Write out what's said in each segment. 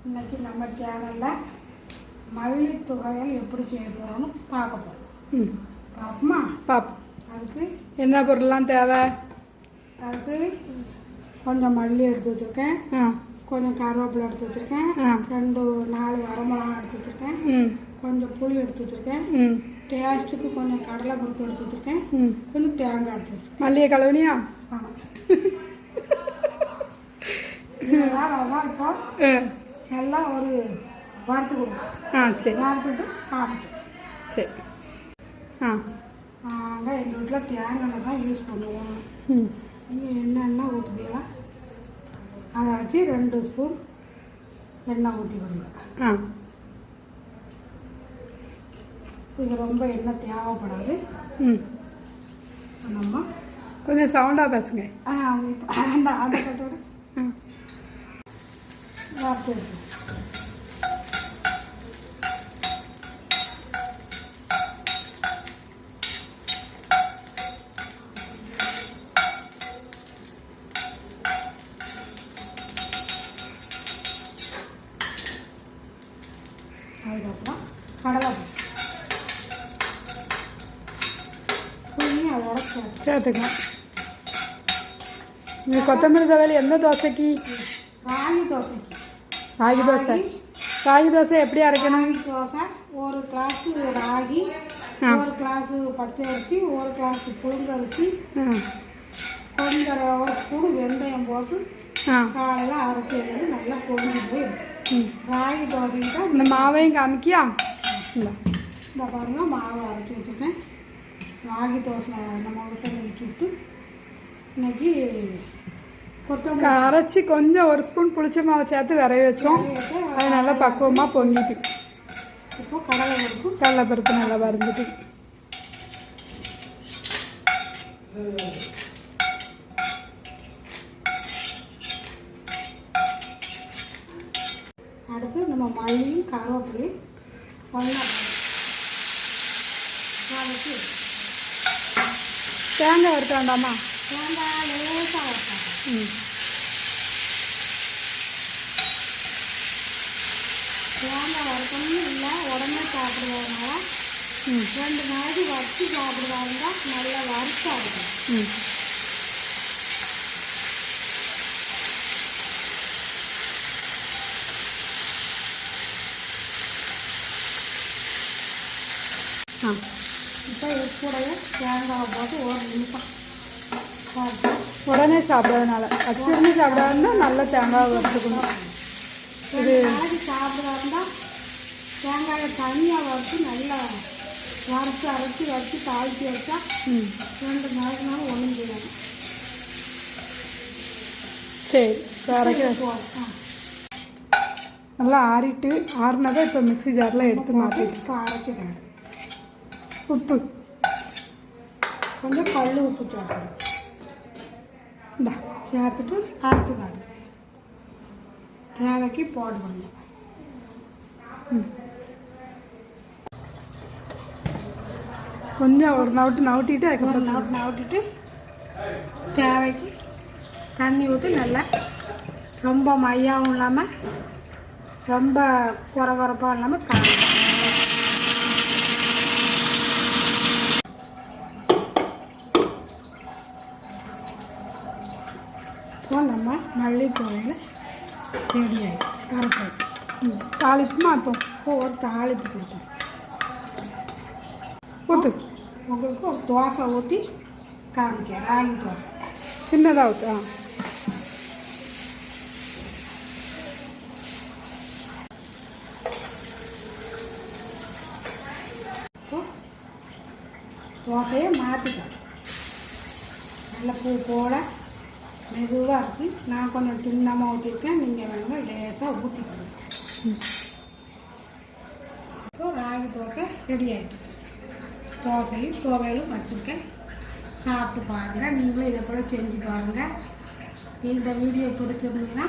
இன்றைக்கி நம்ம சேனலில் மல்லி துவையல் எப்படி செய்ய போகிறோன்னு பார்க்க போகிறோம். பார்ப்போமா? பார்ப்போம். அதுக்கு என்ன பொருள்லாம் தேவை? அதுக்கு கொஞ்சம் மல்லி எடுத்து வச்சுருக்கேன், கொஞ்சம் கருவேப்பிலை எடுத்து வச்சுருக்கேன், 4 வரமிளகா எடுத்து வச்சுருக்கேன், கொஞ்சம் புளி எடுத்து வச்சுருக்கேன், டேஸ்ட்டுக்கு கொஞ்சம் கடலை பருப்பு எடுத்து வச்சுருக்கேன், கொஞ்சம் தேங்காய் எடுத்து வச்சுருக்கேன். மல்லிகை கழுவுனியா? ஆமாம். இதெல்லாம் இப்போ எல்லாம் ஒரு வறுத்து கொடுக்கும். சரி, வறுத்துட்டு காமிக்கும். சரி. நாங்கள் எங்கள் வீட்டில் தேங்காய் தான் யூஸ் பண்ணுவோம். நீங்கள் எண்ணெய் ஊற்றுக்கலாம். அதை வச்சு 2 ஸ்பூன் எண்ணெய் ஊற்றி விடுங்க. இது ரொம்ப எண்ணெய் தேவைப்படாது. நம்ம கொஞ்சம் சவுண்டாக பேசுங்க. அந்த அந்த கட்டோட வறுத்து வைக்கணும். அதுக்கப்புறம் கடலை புளி அதோட சேர்த்துக்கலாம். இந்த கொத்தமல்லி துவையல் எந்த தோசைக்கு? ராகி தோசைக்கு. ராகி தோசை. ராகி தோசை எப்படி அரைக்கணும்? ராகி தோசை 1 கிளாஸு ராகி, 1 கிளாஸு பச்சை அரிசி, 1 கிளாஸு புழுங்கரிசி, கொஞ்சம் 1 ஸ்பூன் வெந்தயம் போட்டு காலையில் அரைச்சி நல்லா பொங்கி போய் ராகி தோசைக்கு தான். இந்த மாவையும் காமிக்கியா? இந்த பாருங்க, மாவை அரைச்சி வச்சுருக்கேன். ராகி தோசை நம்ம வீட்டில் சுட்டு இன்னைக்கு கொத்தமல்லி அரைச்சி கொஞ்சம் 1 ஸ்பூன் புளிச்ச மாவை சேர்த்து விரைய வச்சோம். அது நல்லா பக்குவமாக பொங்கிட்டு இப்போ கடலைப்பருப்பு நல்லா வறுந்துட்டு அடுத்து நம்ம மல்லியும் கருவேப்பிலையும் ஒன்றா வதக்கி தேங்காய் வறுக்க வேண்டாமா? தேங்காய் லேசாக வறுத்தாங்க. தேங்காய் வறுக்கணும் இல்லை உடனே சாப்பிடுவதுனால 2 நாளைக்கு வறுத்து சாப்பிடுவாங்க. நல்லா வறுத்தா இருக்கும். இப்போ இது கூடவே தேங்காவை போட்டு 1 நிமிஷம் உடனே சாப்பிட்றதுனால வச்சிருந்து சாப்பிடாதுன்னா நல்லா தேங்காய் வறுத்துக்கணும். இது நாளைக்கு சாப்பிட்றாருந்தா தேங்காயை தனியாக வறுத்து நல்லா வறுத்து அரைச்சி வறுத்து தாளித்து வச்சா 2 நாளைக்குனாலும் ஒன்றும் செய்யாது. சரி, அரைக்க நல்லா ஆறிட்டு ஆறினதை இப்போ மிக்ஸி ஜாரில் எடுத்து மாற்றிட்டு இப்போ அரைச்சிடாது. உப்பு கொஞ்சம் கல் உப்பு சேர்க்கணும். இந்த சேர்த்துட்டு அரைச்சிடாது. தேவைக்கு போடுவாங்க. கொஞ்சம் ஒரு நவுட்டிட்டு அதுக்கப்புறம் நவுட்டிட்டு தேவைக்கு தண்ணி ஊற்றி நல்லா ரொம்ப மையாகவும் இல்லாமல் ரொம்ப குறகுறப்பாக இல்லாமல் காணும். இப்போ நம்ம மல்லி துவையல் ரெடி ஆகிடும். அரைச்சாச்சு. தாளிப்புமா? இப்போ ஒரு தாளிப்பு கொடுத்தோம். ஊற்று. உங்களுக்கு ஒரு தோசை ஊற்றி காமிக்க. ராகி தோசை சின்னதாக ஊற்று. தோசையை மாற்றிட்டோம். நல்ல பூ போல மெதுவாக இருக்குது. நான் கொஞ்சம் தின்னமாக ஊற்றிருக்கேன். நீங்கள் வேணுங்க லேசாக ஊற்றிக்கணும். இப்போ ராகி தோசை ரெடி ஆகிடுச்சு. தோசையும் துவையலும் வச்சுருக்கேன். சாப்பிட்டு பாருங்கள். நீங்களும் இதை போல் செஞ்சு பாருங்கள். இந்த வீடியோ பிடிச்சிருந்தீங்கன்னா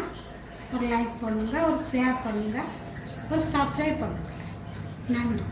ஒரு லைக் பண்ணுங்கள், ஒரு ஷேர் பண்ணுங்கள், ஒரு சப்ஸ்கிரைப் பண்ணுங்கள். நன்றி.